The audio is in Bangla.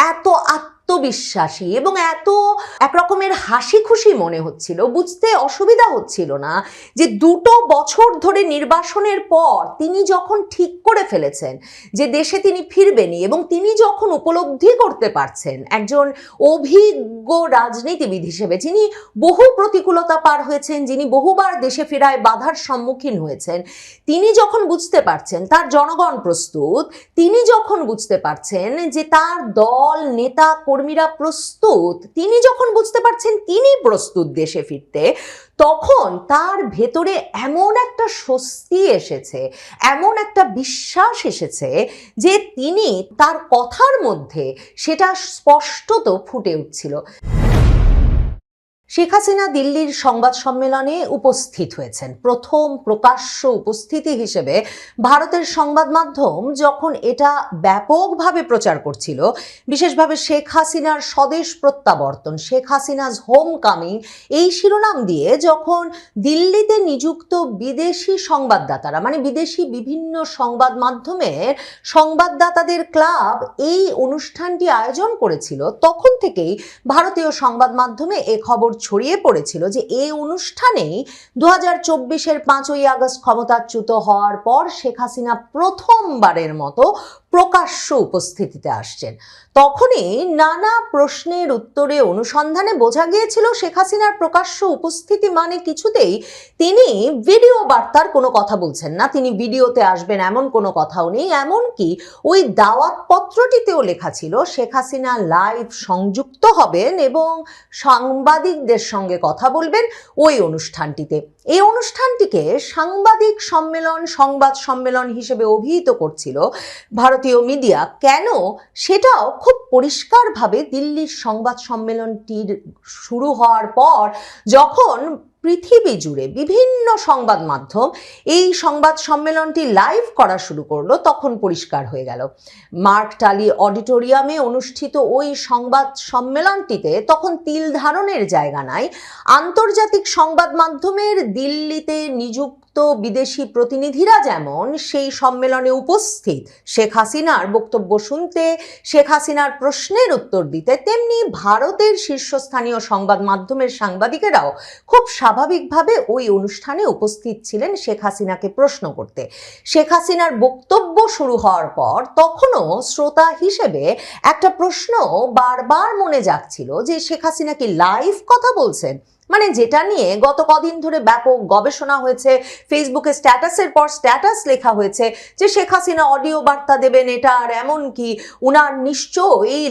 এত আত্মবিশ্বাসী এবং এত একরকমের হাসি খুশি মনে হচ্ছিল, বুঝতে অসুবিধা হচ্ছিল না যে 2 বছর ধরে নির্বাসনের পর তিনি যখন ঠিক করে ফেলেছেন যে দেশে তিনি ফিরবেনই, এবং তিনি যখন উপলব্ধি করতে পারছেন একজন অভিজ্ঞ রাজনীতিবিদ হিসেবে, যিনি বহু প্রতিকূলতা পার হয়েছেন, যিনি বহুবার দেশে ফেরায় বাধার সম্মুখীন হয়েছেন, তিনি যখন বুঝতে পারছেন তার জনগণ প্রস্তুত, তিনি যখন বুঝতে পারছেন যে তার দল নেতা কর্মীরা প্রস্তুত, তিনি যখন বুঝতে পারছেন তিনি প্রস্তুত দেশে ফিরতে, তখন তার ভেতরে এমন একটা স্বস্তি এসেছে, এমন একটা বিশ্বাস এসেছে যে তিনি তার কথার মধ্যে সেটা স্পষ্টত ফুটে উঠছিল। শেখ হাসিনা দিল্লির সংবাদ সম্মেলনে উপস্থিত হয়েছেন। প্রথম প্রকাশ্য উপস্থিতি হিসেবে ভারতের সংবাদ মাধ্যম যখন এটা ব্যাপকভাবে প্রচার করছিল, বিশেষভাবে শেখ হাসিনার স্বদেশ প্রত্যাবর্তন, শেখ হাসিনাজ হোম কামিং, এই শিরোনাম দিয়ে যখন দিল্লিতে নিযুক্ত বিদেশি সংবাদদাতারা, মানে বিদেশি বিভিন্ন সংবাদ মাধ্যমের সংবাদদাতাদের ক্লাব এই অনুষ্ঠানটি আয়োজন করেছিল, তখন থেকেই ভারতীয় সংবাদ মাধ্যমে এ খবর ছড়িয়ে পড়েছিল যে এই অনুষ্ঠানেই 2024-এর 5ই আগস্ট ক্ষমতাচ্যুত হওয়ার পর শেখ হাসিনা প্রথমবারের মতো প্রকাশ্য উপস্থিতিতে আসছেন। তখনই নানা প্রশ্নের উত্তরে অনুসন্ধানে বোঝা গিয়েছিল শেখ হাসিনার প্রকাশ্য উপস্থিতি মানে কিছুতেই তিনি ভিডিও বার্তার কোনো কথা বলছেন না, তিনি ভিডিওতে আসবেন এমন কোনো কথাও নেই। এমনকি ওই দাওয়াতপত্রটিতেও লেখা ছিল শেখ হাসিনা লাইভ সংযুক্ত হবেন এবং সাংবাদিকদের সঙ্গে কথা বলবেন ওই অনুষ্ঠানটিতে। এই অনুষ্ঠানটিকে সাংবাদিক সম্মেলন, সংবাদ সম্মেলন হিসেবে অভিহিত করছিল ভারতীয় মিডিয়া। কেন, সেটাও খুব পরিষ্কারভাবে দিল্লির সংবাদ সম্মেলনটির শুরু হওয়ার পর যখন পৃথিবী জুড়ে বিভিন্ন সংবাদ মাধ্যম এই সংবাদ সম্মেলনটি লাইভ করা শুরু করলো, তখন পরিষ্কার হয়ে গেল। মার্ক টালি অডিটোরিয়ামে অনুষ্ঠিত ওই সংবাদ সম্মেলনটিতে তখন তিল ধারণের জায়গা নাই। আন্তর্জাতিক সংবাদ মাধ্যমের দিল্লিতে নিযুক্ত বিদেশি প্রতিনিধিরা যেমন সেই সম্মেলনে উপস্থিত শেখ হাসিনার বক্তব্য শুনতে, শেখ হাসিনার প্রশ্নের উত্তর দিতে, তেমনি ভারতের শীর্ষস্থানীয় সংবাদ মাধ্যমের সাংবাদিকেরাও খুব স্বাভাবিকভাবে ওই অনুষ্ঠানে উপস্থিত ছিলেন শেখ হাসিনাকে প্রশ্ন করতে। শেখ হাসিনার বক্তব্য শুরু হওয়ার পর তখনও শ্রোতা হিসেবে একটা প্রশ্ন বারবার মনে জাগছিল যে শেখ হাসিনা কি লাইভ কথা বলছেন, মানে যেটা নিয়ে গত কদিন ধরে ব্যাপক গবেষণা হয়েছে, ফেসবুকে স্ট্যাটাসের পর স্ট্যাটাস লেখা হয়েছে যে শেখ হাসিনা অডিও বার্তা দেবেন এটা, আর এমনকি উনার নিশ্চয়ই